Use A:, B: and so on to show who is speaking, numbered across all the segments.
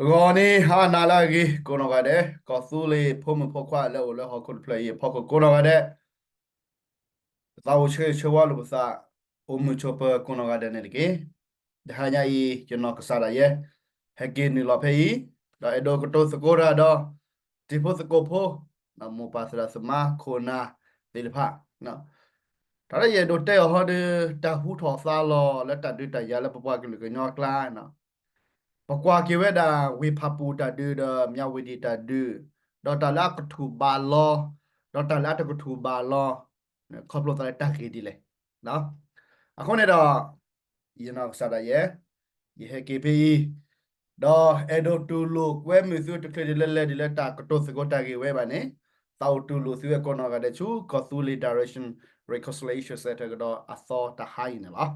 A: Goni ha nalagi kono gade kosuli pum pokwa le ole ho kun play poko kono gade tau che walu sa chopa kono gade ne ki hanya I jono kasara ye hegi ni lo pei da edo koto skora do tipo skopo na mo pasra sama kona dilpha na tara ye do te ho de ta hu tho sa lo le ta de ta ya le pwa ki le nyo kla na ปกว่าเกเวดาวิภาปูตาดือเดอมยาวิดีตาดือดอตาลากถูบาลอดอตาลาตกถูบาลอครอบครัวตาตากีดีเลยเนาะอะคนเนี่ยดอยีนอกซาดาเยยีเฮเกพีดอเอโดตูลูกเวมิซูตเคดิเลเลดิเลตากโตสโกตาเกเวบาเนตาวตูลูซิเวโกนอกาเดชูคอซูลิดาเรชันreconciliation เซตกดออัซอตาไฮเนลอ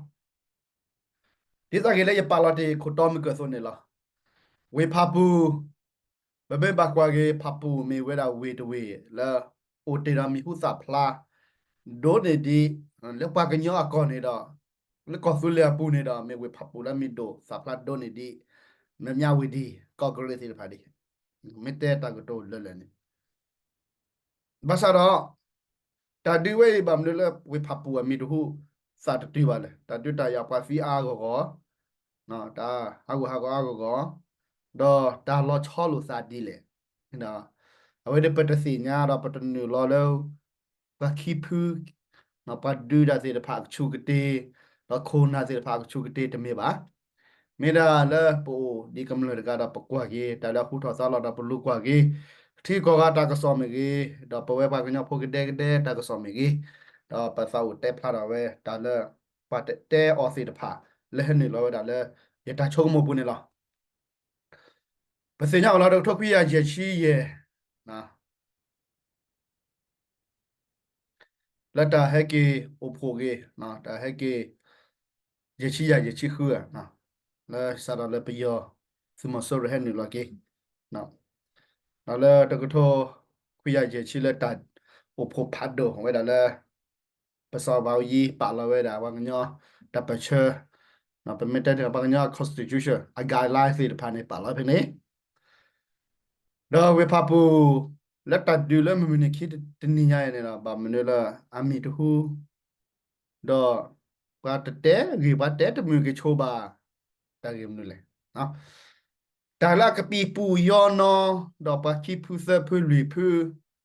A: ดิสาเกเลยปาลอติคุตอมิกโซเนลอเวภาปู bebe bakwa ge papu me weda we to we la o te ra mi hu sa phla do ne di le pa ga nyo akon ne da le ko su le pu ne da me we papu la mi do sa phla do ne di me nya we di ko ko le ti pha di me te ta ko to le ne ba sa do ta di we ba me le we papu mi do hu sa ta ti ba le ta du ta ya pa fi a ko no ta ha ko do ta lo cho lu sa di le na awe de pata si nya da pata nu lo lo pa ki pu na pa du da se de pa chu ke te da ko na se de pa chu ke te te me ba me da le po di kam le ga da pa kwa ge da la hu tho sa lo da pa lu kwa ge thi ko ga ta ka so me ge da pa we pa ka nya pho ke de ta ka so me ge da pa sa u te pha da we da le pa te o se de pa le ni lo da le ye ta chu mo pu ne lo 不是讲老头脱皮呀，节气耶，啊，那他还给我婆给，啊，他还给节气呀，节气喝啊，那啥到那不要，什么时候还你了给，那，那了这个脱皮呀，节气了，他我婆拍的，为了了，不少包衣，把了为了往人他不吃，那不没得这帮人家 constitution，a guideline 是的，盘的把了盘的。đó về pháp bu lát tạt đi lên mình khi tin nhá này là bà mình là ami tu hu đó qua tết gì qua tết mình cái chô bà ta game nữa đó ta là cái pi pu yo no đó bà khi pu sơ pu lì pu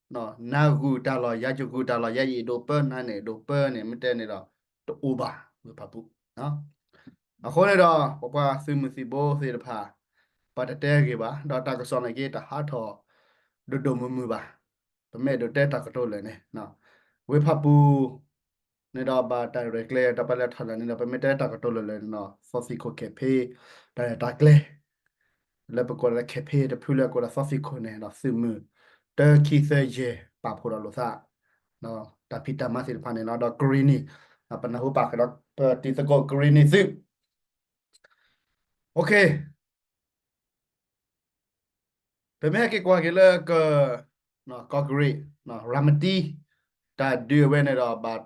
A: nó na gu ta lo ya chu gu ta lo ya gì đồ pơ này đồ pơ này mình tên này đó đồ u bà về pháp bu đó à khối này đó bà sư mình sư bố sư được pa bà tết gì bà đó ta có son này kia ta hát thọ đồ đồ mù bà tụi mẹ đồ tết ta có trôi lên này nó với pháp bu nên đó bà directly ta phải là thật là nên là mẹ tết ta có trôi lên nó sauce có kẹp tại ta kleแล้วปรากฏว่าแค่เพจพูดแล้วก็ซอสิคนเนี่ยเราซื้อมือเตอร์คีเซเจปาพูดเราซะเนาะแต่พิจารณาสิพันเนี่ยเนาะดอกกรีนี่ปัญหาหูปากเราเปิดตีสกอกรีนี่ซึ่งโอเคเป็นแม่กี่กว่ากี่เลก็เนาะก็กรีเนาะรามตีแต่เดือเว้นในเราบัด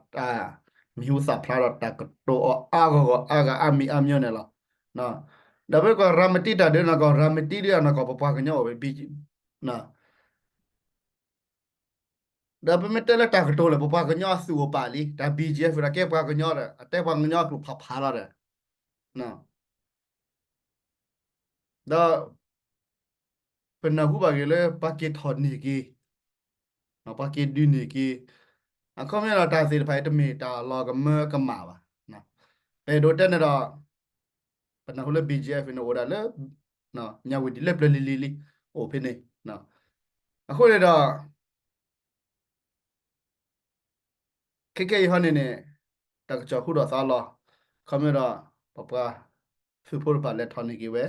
A: มีหูสับพลาดแต่ก็ตัวก็อามีเนี่ยเราเนาะดับเบิลก็รามตีแต่เดือนก็รามตีเดือนก็ปะปะกันเนาะไปบีเนาะ da pe metele ta ko le papa ko nya su pa li da bgf ra ke pa ko nya ra ate pa nya ku pha pha la ra na da pe na hu ba ge le pa ke thon ni ki na pa ke du ni ki a ko me la ta se pa te me ta lo ka me ka ma ba na pe do te na da pe na hu le bgf no ora le na nya wi di le ple li o pe ne na a ko le da ke ho ne ne ta ko cha hu da sa lo ka me da papafu pu pa le thon ni ki we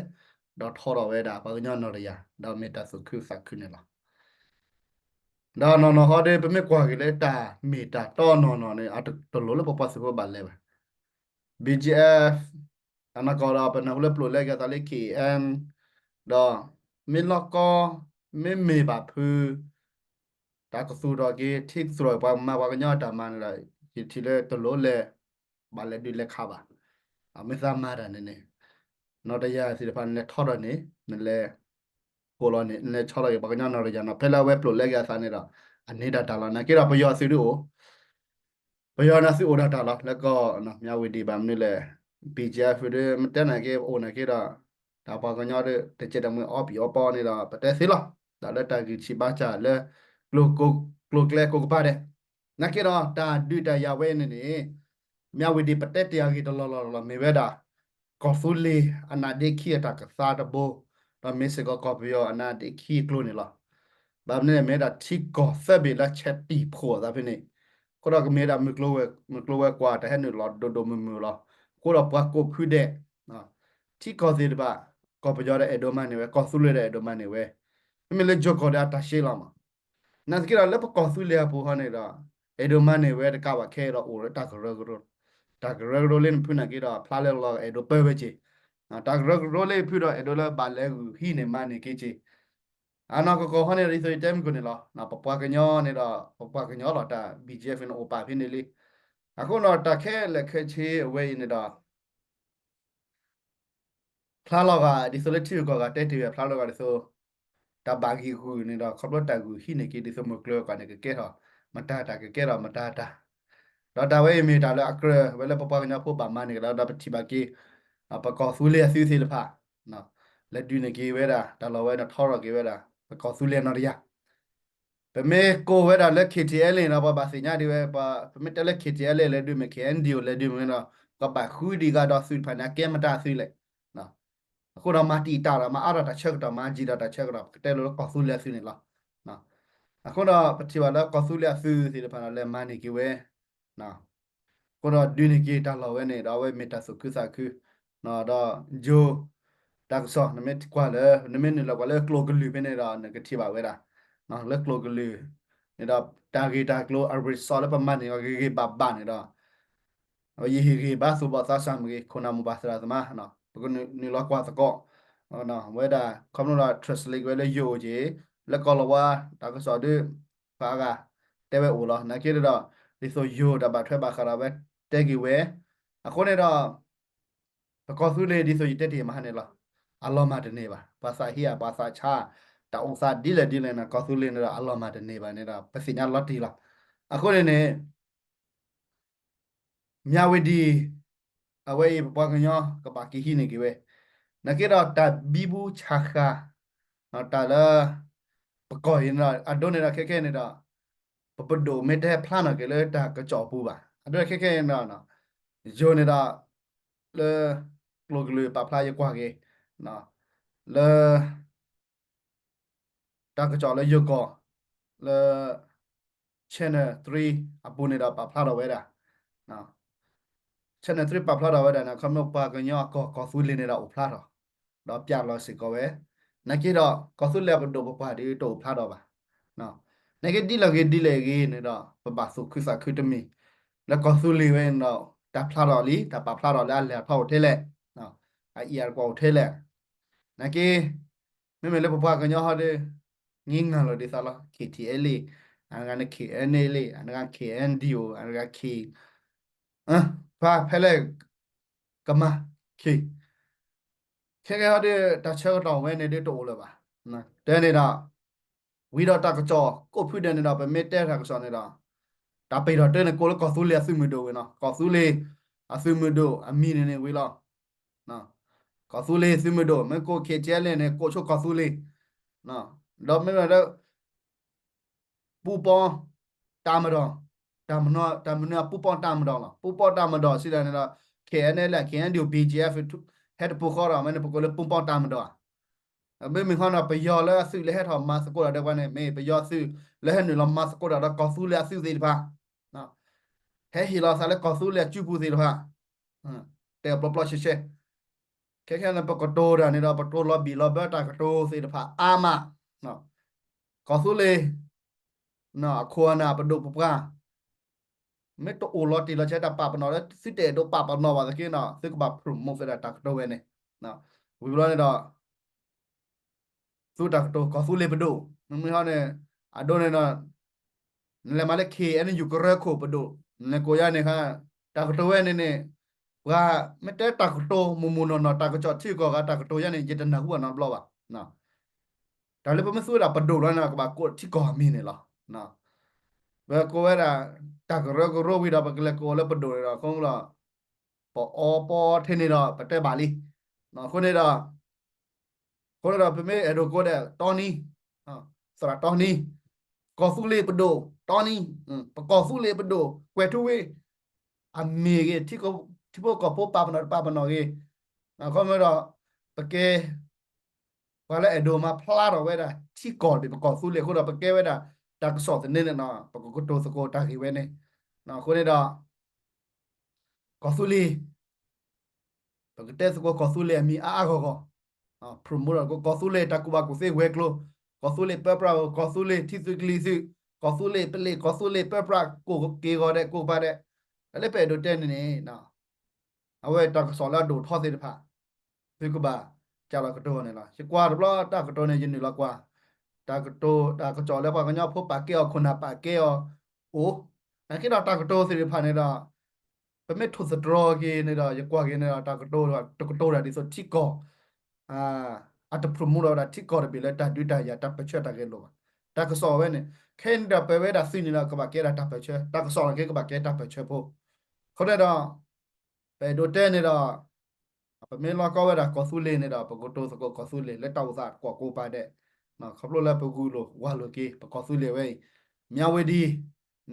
A: ดอทอร์เวดาปะญานอรยาดาเมตาสุคือสักขึ้นละดานอนอฮอเดเปไม่กว่ากิเลตาเมตาตอนอนอเนี่ยอัตตโลเลปปัสสิบบัลเลบ BGF อันนั้นก็เราเป็นนักเล่นปลุกเล่กันตอนเล็กขี่เอ็นดอมิลก็ไม่มีแบบพือตากสู้ดอกีที่สวยกว่ามาว่ากันยอดแต่มันเลยที่เลตโลเลบัลเลดูเลขาบะไม่สามารถเนี่ยนอตยาสิพันเลทอดนี่นั่นแหละ ကိုလောနေချော်ရပကညာနော်ရကြနော်ဖဲလာဝဲပလိုလက်ရစာနေတော့အနေဒါတာလာနာကေရပယောစီတို့ပယောနာစီအိုဒါတာလာလက်ကောနော်မြဝတီဗမ်နေလေ BGF တွေမတက်နိုင်ကေအိုနာကေတော့ဒါပကညာတဲ့တချက်တမအော်ပီအော်ပေါ်နေတာပတဲစီလားဒါလက်တာကြီးချီပါချလဲကလုကိုကလုကလဲကိုကပါတယ်နာကေတော့တာဒူတာရဝဲနေနေမြဝတီပတက်တရားကြီးတော်လောမေဝဲတာကော်ဖူလီအနာဒေခီတာကစားတဘောတော့မစ်စကောကော်ပီယောအနာဒေခီကလုနေလားဘာမနေမဲတာတီကောဆက်ဘီလာချက်တီဖို့ဒါဖိနေကိုတော့ကမဲတာမကလိုဝဲကွာတဟဲ့နလောဒိုမမူလောကိုတော့ပွားကိုခွတဲ့နော်တီကောစီတပါကော်ပီယောတဲ့အဒိုမန်နေဝဲကော်ဆူလေတဲ့အဒိုမန်နေဝဲအမေလေဂျိုကောဒါတာရှေလာမှာနတ်ကီရလက်ပကော်ဆူလေပူဟနေတာအဒိုမန်နေဝဲတကပါခဲတော့အိုရတာကရဂရတာကရဂရလင်းဖုန်ကီတော့ဖလာလေလောအဒိုပဲပဲချီတာကရဂရလေဖူတော့အဒိုလာဘာလဲဟီနေမနေကေချီအာနာကိုဟနေရိဆိုတဲမ်ကိုနေလောနာပပွားကညောနေတော့ပပွားကညောလောတာ BGF နအိုပါဖိနေလေအခုတော့တခဲလက်ခဲချေအဝဲနေတော့ဖလာလောကဒီဆိုလက်တီကောကတဲတီဖလာလောကဒီဆိုတဘာဂီခုနေတော့ခပ်တော့တကူဟိနေကေဒီဆိုမကလောကနေကေတော့မတာတာကေတော့မတာတာတော့တာဝဲမီတာလဲအကရဝဲလဲပပွားကညောဖို့ပါမနေတော့ဒါပတိပါကေပကောဆူလေစီစီလဖာနော်လက်ဒူနေကေဝဲတာဒါလောဝဲတော့ထော်ရကေဝဲတာပကောဆူလေနော်ရပမေကိုဝဲတာလက် KTL နော်ပါစညာဒီဝဲပါပမေတလက် KTL လဲဒူမ KNDO လဲဒူမနော်ကပါခူဒီကတော့ဆွေဖာနာကဲမတာဆွေလဲနော်အခုတော့မတီတာလာမအားတာချက်တော့မဂျီတာချက်တော့တဲလို့ကောဆူလဲဆွေနေလားနော်အခုတော့ပတိပါတော့ကောဆူလဲဆွေစီဖာလဲမနီကေဝဲနော်ကိုတော့ဒူနီကေတာလောဝဲနေတော့ဝဲမီတာဆုကုစာကုနော်တော့ဂျိုတာကဆောနမက်ကွာလဲနမက်နေလောကလဲကလိုကလူပဲနေတာနကတိပါဝဲတာနော်လက်ကလိုကလူနေတာတာဂီတာကလိုအဘရစ်ဆောလပမန်နေဂီဘဘန်နေတာယေဟီဂီဘာဆိုဘာသာဆမ်ဂီခုနာမဘာစရာသမာနော်ဘကုနီလောက်ကွာတကောနော်ဝဲတာကမ္မလာထရစ်လိကဝဲလဲယိုဂျေလက်ကောလဝါတာကဆောဒပါကတဲဝဲအိုလောနကေတော့ဒီဆိုယိုတာဘာထွဲဘာခရာပဲတဲဂီဝဲအခုနေတော့ပကောဆူလေဒီဆိုတက်တီမဟနေလားအလောမတနေပါဘာသာဟီယာဘာသာချာတောင်စာဒီလေနာကောဆူလေနေတော့အလောမတနေပါနေတာပစိညာလော်တီလားအခုနေမြဝတီအဝဲပပကညောကပါကီဟိနေကေဝဲနကေတော့တဘီဘူးချာခာနော်တာလာပကောရင်တော့အဒိုနေတာခဲနေတာပဒိုမေတဲ့ဖလာနကေလေတာကကြောပူပါအဒိုခဲနော်နော်ဂျိုနေတာလေကလိုကလူပပလာရကွာကေနော်လေတာကကြောလေယကောလေ channel 3အပူနေတာပပလာတော့ဝဲတာနော် channel 3ပပလာတော့ဝဲတာနော်ခမပကညောကောဆူလင်းနေတာဥဖလာတော့ပြလို့စီကောဝဲနကေတော့ကောဆူလဲပဒိုပပဒီတိုဖလာတော့ပါနော်နကေဒီလေကေနေတော့ပပဆုခိစာခိတမီแล้วก็สุริเวนเราดับพลาดอลีดับปะพลาดอแล้วแหละพอเทเลเนาะไอเอียร์กว่าเทเลนะกีไม่เหมือนเลยพอกันย่อเขาเด้งิงงานเราดิซาละ KTL อันนั้น KNL อันนั้น KNDO อันนั้น K อ่ะพาเพลกมา K แค่เขาเด้ดัชเชอร์ต่อเว้นในเด้โตเลยป่ะนะแต่เนี่ยนะวิดาตากระจอก็พูดเดินเนี่ยไปเมตเตอร์ทากระจอเนี่ยတာပေတော့တဲ့ကိုလကောဆူလေအဆူမဒိုဝနော်ကောဆူလေအဆူမဒိုအမီနေဝေလာနော်ကောဆူလေဆူမဒိုမကိုခေကျဲလဲနေကိုချိုကောဆူလေနော်တော့မတော့ပူပေါတာမတော်တာမနောပူပေါတာမတော်လားပူပေါတာမတော်စီတယ်နော် KNL လဲ KNDO BGF ဟက်ပူခေါ်ရမနေပကိုလေပူပေါတာမတော်အမေမခနာပယောလဲဆူလဲဟက်ထော်မစကိုရတဲ့ကွနဲ့မေပယောဆူလဲဟဲ့နလမစကိုရတော့ကောဆူလေဆူသေးပါနော်ဟဲဟီလာဆာလေကောဆူလေကျူပူသေးတော့တဲပပလရှေခဲနပကတိုရာနေတော့ပတိုလဘီလဘတာကတိုစေတဖာအာမနော်ကောဆူလေနော်အခေါ်နာပဒုပပကမေတိုအိုလတီလာချက်တာပပနော်လေစစ်တဲတော့ပပနော်ပါစကေနော်စစ်ကပပရမိုဖရတာကတိုဝဲနေနော်ဝီဘလောနေတော့သူတာကတိုကောဆူလေပဒုမမဟောနေအဒိုနေနော်လေမလေး KN ယူကရခိုပဒုနေကိုရနေခါတာကတိုဝဲနေว่าไม่ได้ตักโตมุมุนนอตักจอดที่ก็ตักโตยันนี่จิตนาหัวนอนบลอบ่ะนะ ဒါလည်းပမဆိုးတာပဒိုလနာကဘာကိုတိကောမီနေလားနော်ဘယ်ကိုရတာတကရကရောဝိဒါပကလကိုလည်းပဒိုရတာခုံးလားပေါ်အောပေါ်ထင်းနေတော့ပတက်ပါလိနော်ခုနေတော့ပမေအဲ့တော့ကိုတဲ့တောနီဟာစရာတောနီကောဖူလေပဒိုတောနီပကောဖူလေပဒိုကွယ်ထူဝေးအမေကတိကိုကပိုပပနော်ကေနော်ခုမေတော့ပကေ wala edo ma plaro weda chi ko de ko su le ko da ke weda ta so de ne na ko to so ko ta ki we ne na ko ne da ko su li to ke te so ko su le mi a ko promote ko su le ta ku ba ku se we klo ko su le pepra ko su le ti su kli su ko su le ple ko su le pepra ko ke ko de ko ba de le pe do te ne na awe ta so la do tho se de pha fi ko ba cha la ko to ne la chi kwa do ta ko to ne yin ni la kwa တာကတိုတာကကြော်လဲပါကညဖို့ပါကေောခုနာပါကေောအိုအဲ့ကိတော့တာကတိုစီဖာနေတာပမေထုစဒရောကေနေတာရကွာကေနေတာတာကတိုတကတိုတာဒီဆိုတိကောအာအတပရမူလာတိကောရဘီလက်တာဒွိတာရတာပချက်တာကေလောတာကစောဝဲနေခဲန်တာပဲဝဲတာစီနေတာကပါကေတာတာပချက်တာကစောကေကပါကေတာပချက်ဖို့ခေါ်တဲ့တော့ပဲဒိုတဲနေတော့ပမေလောကောဝဲတာကောဆူလေးနေတာပကိုတိုစကောကောဆူလေးလက်တောက်စားကောကိုပါတဲ့ နော်ခပလိုလာပကူလိုဝါလိုကေပကောဆူလေဝဲမြဝဒီ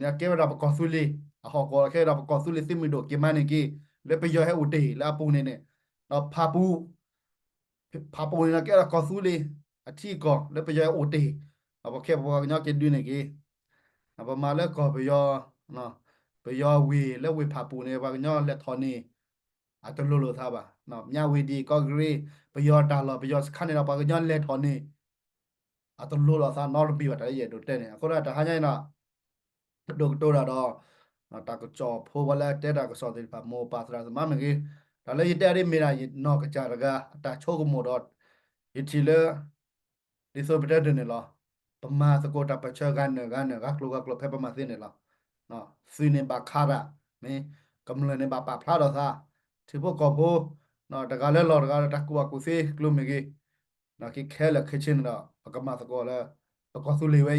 A: နကေဝဒါပကောဆူလေအဟောကောခဲဒါပကောဆူလေစိမီဒိုကေမနီကေလေပယောဟဲဦးတေလာပူနေနေနော်ဖာပူနေကေဒါကောဆူလေအထီကောလေပယောဦးတေအဘခဲဘောညကေဒွိနေကေအဘမာလဲကောပယောနော်ပယောဝီလဲဝီဖာပူနေဘာညောလဲထော်နေအတလူလိုသားပါနော်မြဝဒီကောဂရီပယောတာလောပယောစခaneတော့ဘာညောလဲထော်နေ အတလို့လာသာနော်ပြီးပါတည်းရတော့တဲ့နေအခုတော့တဟိုင်းနော်ဒိုတိုရာတော့တာကကြောဖိုးဝလာတဲ့တာကစောတဲ့ပါမောပါသရာမမကြီးဒါလည်းရတဲ့ရမေရာနော်ကကြရကတာချိုးကမို့တော့ရတီလေဒီဆိုပတဲ့တယ်နော်ပမာစကောတာပချကန်ကကကလောဖဲပမာစင်းနေလားနော်စီနေပါခါရမင်းကမလနေပါပါဖလာတော့သာဒီဘကောဖိုးနော်တကလည်းလော်တကတကူကူစီကလိုမကြီးနော်ကိခဲလခချင်းတော့ပကမစကောလဲပကောဆူလီဝဲ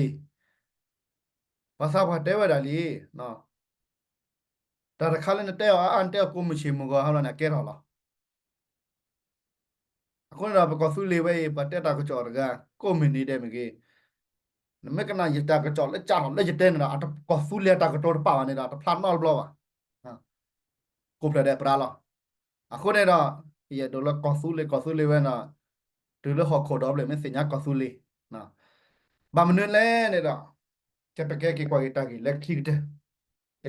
A: ဘာသာဘာတဲဝဒါလီနော်ဒါတခါလည်းတဲအန်တဲကိုမရှိမကောဟာလာကဲတော့လားအခုတော့ပကောဆူလီဝဲပတက်တာကကြော်တကကိုမနေတဲ့မကြီးနမကနာရတာကကြော်လက်ကြတော့လက်ရတဲ့နေတာအတကောဆူလီတာကတော့ပါနေတာတဖလာနော်ဘလောပါဟာကိုပလက်တဲ့ပရာလားအခုနေတော့ရဒေါ်လာကောဆူလီဝဲနော်တူလို့ဟော်ခေါ်တော့လေမစညာကောဆူလီနော်ဘာမနလဲနေတော့ချက်ပကဲကေကွာတာကြီးလက်ခိတဲ့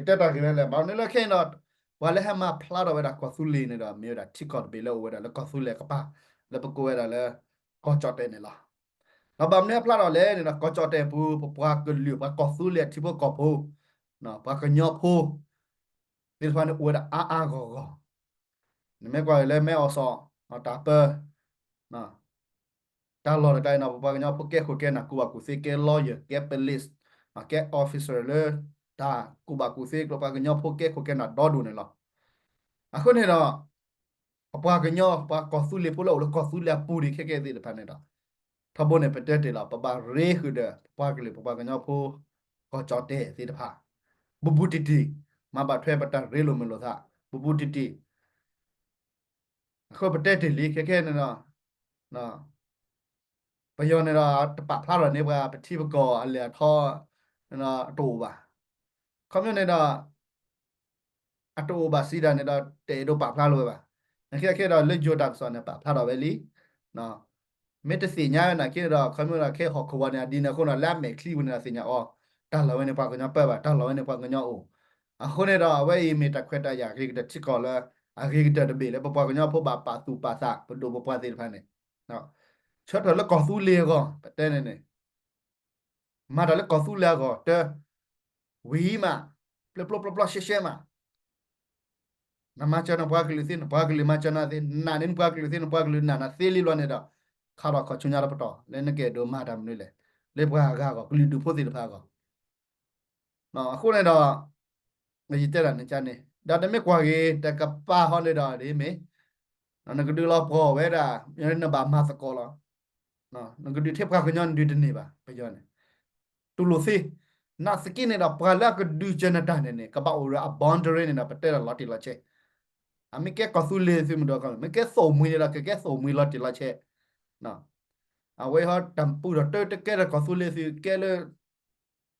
A: တက်တာကြီးလဲဘာနလဲခဲတော့ဘာလဲဟမဖလာတော့ဝဲတာကောဆူလီနေတော့မြေတာချစ်ကော့ဘေလောဝဲတာလဲကောဆူလီကပါလဲပကိုဝဲတာလဲကောချော့တဲ့နေလားနော်ဘာမလဲဖလာတော့လဲနေတော့ကောချော့တဲ့ဘူးပွားကလူပွားကောဆူလီတိဘကောဖိုနော်ပွားကညောဖိုဒီဖာနေဝဲတာအာကောနမဲကွာလဲမဲအော်ဆောတာပနော် ta lo cái nào bao nhiêu phụ kiện na cuba cu se cái lawyer cái police mà cái officer le ta cuba cu se lo bao nhiêu phụ kiện na đó đủ này lo à con này đó bao nhiêu bao có su le pula lo có su le puri cái gì đó này đó thà bữa này phải để là bao re hư đó bao nhiêu phụ có cho để gì đó ha bu titi mà bà thuê bà ta re lo mình lo tha bu titi không phải để lý cái này đó ပယောနေတာတပဖလာရနေပါပတိပကောအလေထောနော်တူပါခမနေတာအတူပါစီဒါနေတာတေတို့ပဖလာလို့ပါခဲတော့လက်ကြတာဆိုနေပဖလာတော့ပဲလीနော်မေတ္တစီညာနာခဲတော့ခမနာခဲဟောခွာနေဒီနခုနလက်မဲခလီဝင်နေစီညာအော်တာလောနေပါကညာပဲပါတာလောနေပါကညာအိုအခုနေတော့ဝဲမေတ္တခွက်တရခိကတချစ်ကောလာအခိကတတဘေလေပပကညာဖို့ပါပါသူပါစာပဒိုပပသေးဖာနေနော် chốt rồi là có su lê go tên này mà đó là có su lê go tơ quý mà plop xe mà nằm mà cho nó qua cái mà cho nó thì nà nên qua cái nà nà xe li luôn này đó khá là khó chịu nhá bắt đầu lên cái đồ mà đam nữa lên qua gà go cái đồ phô gì đó go nó khu này đó người gì tên là nên chán này đã đến mấy qua cái đã gặp ba hôm này đó đi mấy nó cứ đưa lo bỏ về ra nên nó bà mà sao co no nang du thep ka kanyon du ne ba pe jon tu lo si na skin ne da pala ka du jena ta ne ka ba ora a boundary ne na pate la lati la che ami ke ka su le si mu do ka me ke so mu ne la ke so mu lati la che no a we ha tam pu da te ke da ka su le si ke le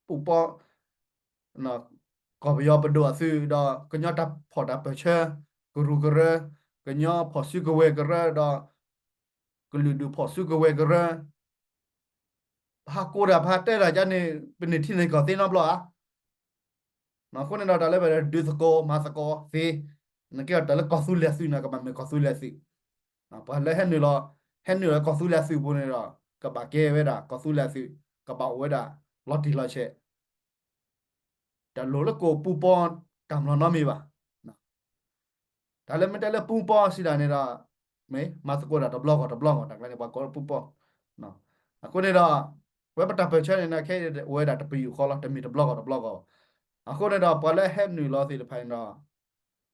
A: pu po no ko ba yo pa do si da ka nya ta pho da pe che ku ru ka re ka nya pho su ka we ka re da ku lu du pho su ka we ka re ha ko da pha te da ja ne pe ne thi ne ka te na blo a no ko ne da le ba du ko ma sa ko si na ke da le ko su le si na ka ba me ko su le si na pa le hen ni lo ko su le si bu ne da ka ba ke we da ko su le si ka ba we da lo ti la che da lo le ko pu pon kam lo no mi ba da le me da le pu pon si da ne da me ma sa ko da da blog da ka ne ba ko pu pon no ko ne da we ba ta pe che ne na ke we da ta pi ko la ta mi da blog ako ne da pa le hen ni lo si le phain da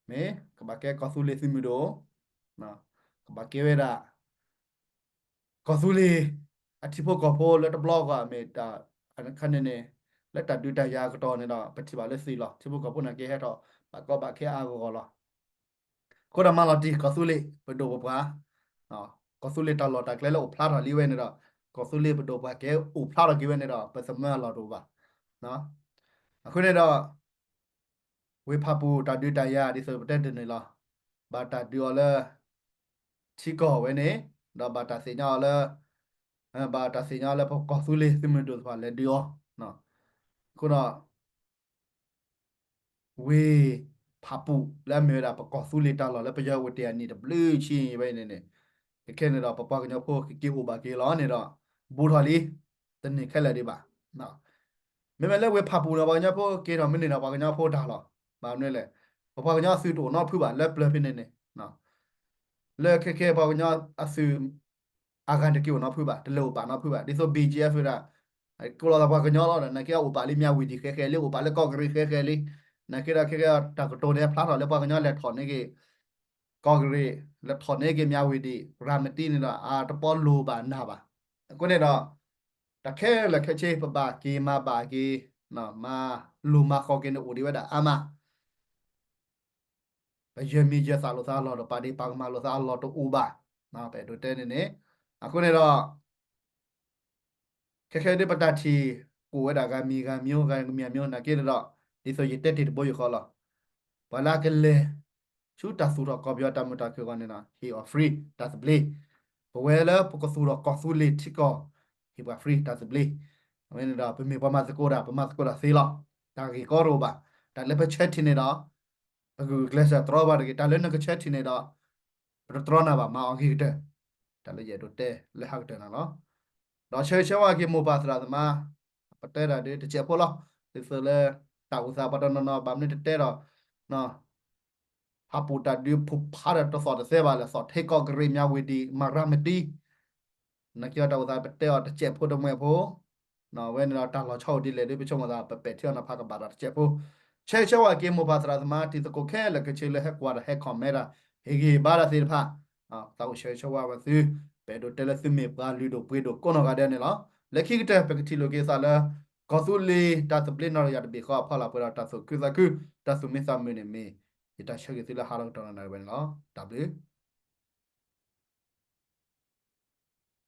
A: me ka ba ke ko su le si mi do na ka ba ke we da ko su le a ti po ko po le ta blog a me ta an kan ne le ta du ta ya ko to ne da pa ti ba le si lo ti po ko po na ke he to ba ko ba ke a ko lo ko da ma lo ti ko su le pe do ba ko su le ta lo ta kle lo phla tha li we ne da ko su le pe do ba ke u phla ra ki we ne da pa sa ma lo do ba noအခုနေတော့ဝေဖပူတာဒူတယာဒီဆိုတဲ့တယ်နေလားဘာတာဒီော်လဲချီကောဝဲနေတော့ဘာတာစညာလဲဘာတာစညာလဲပကောဆူလေးစမတို့ပါလေဒီော်နော်ခုတော့ဝေဖပူလဲမြေတာပကောဆူလေးတာလောလဲပယောဝတရနီတဘလူးချင်းပဲနေနေခဲနေတော့ပပကညဖို့ကေဟိုဘာကေလောနေတော့ဘူထော်လီတနေခက်လက်ဒီပါနော်မဲမဲလဲဝေဖပူတော့ဘာညဖို့ကေတော့မနေတော့ဘာညဖို့တာလောဘာနဲ့လဲပပကညဆူတူနော်ဖူပါလက်ပလက်ဖြစ်နေနေနော်လဲခက်ခဲဘာညအဆူอาการตะกี้ว่าน้อพูดบ่ตะโลป่าน้อพูดบ่ดิโซ BGF ละไอ้กูรอตะปากะญอลอนะแค่อุปาลิเมียวิดีแค่ๆเลยอุปาลิก็กรีแค่ๆเลยนะแค่ละแค่ตะกะโตเนี่ยพลาดแล้วปากะญอแล้วถอนนี่เกก็กรีแล้วถอนนี่เกเมียวิดีรามตีนี่ละตะปอโลบ่านาบ่กูเนี่ยดอตะแค่ละแค่เชปะบากีมาบากีนะมาลูมาขอกินอุดิวะดาอามาไปเยมีเยสาโลซาลอดปาดีปากมาโลซาลอดอุบานะไปดูเตนี่အခုနေတော့ခက်ခဲတဲ့ပတတီကိုဝဲတာကမိကမျိုးကမြန်မျိုးနာကေတော့ဒီဆိုရတက်တဲ့ဘောရခေါ်လာဘာလာကလေးချူတဆူတော့ကော်ပြတာမတာခေကနေနာ he or free that's play ဘဝဲလာပကဆူတော့ကောဆူလေးတိကော he was free that's play အမင်းတော့ပြမေပမာစကိုတာဆေးလောက်ဒါကြီးကောရောပါဒါလည်းပဲချက်တင်နေတော့အခု glass တော့ပါတကယ်ဒါလည်းငါချက်တင်နေတော့တော့နာပါမအောင်ကြီးတဲ့ဒါလည်းရတော့တဲ့လက်ဟောက်တယ်နော်တော့ချေဝါကေမိုပါစရာသမာပတဲတာတဲ့ချက်ပေါ်လို့ဒီစလေတာဥစားပတနော်ဘာမနဲ့တဲ့တော့နော်ဟာပူတာဒီဖူဖာရတော့စောတဲ့ဆေပါလဲစောထေကောဂရိမြဝီဒီမာရမတီနကရတော့ဒါပတဲတော့ချက်ဖို့တော့မဲ့ဖို့နော်ဝဲနော်တာလောချောက်ဒီလေဒီပချုံမသာပပက်ထရနဖာကပါတာချက်ဖို့ချေဝါကေမိုပါစရာသမာတီတကိုခဲလကချေလေဟက်ကွာဟက်ကွန်မဲတာဟေဂီဘာလာစီဖာတောက်ချေဝါဝစီပေဒိုတယ်လစီမေပါလူဒိုပွေဒိုကိုနော်ကတဲ့နော်လက်ခိကတဲ့ပကတိလိုကေဆာလာကောဆူလီတာစပလင်နော်ရတဲ့ဘေခါဖလာပရာတာဆုကုဇကုတာဆုမေသမနေမေita shagi sila harang tona na ben lo w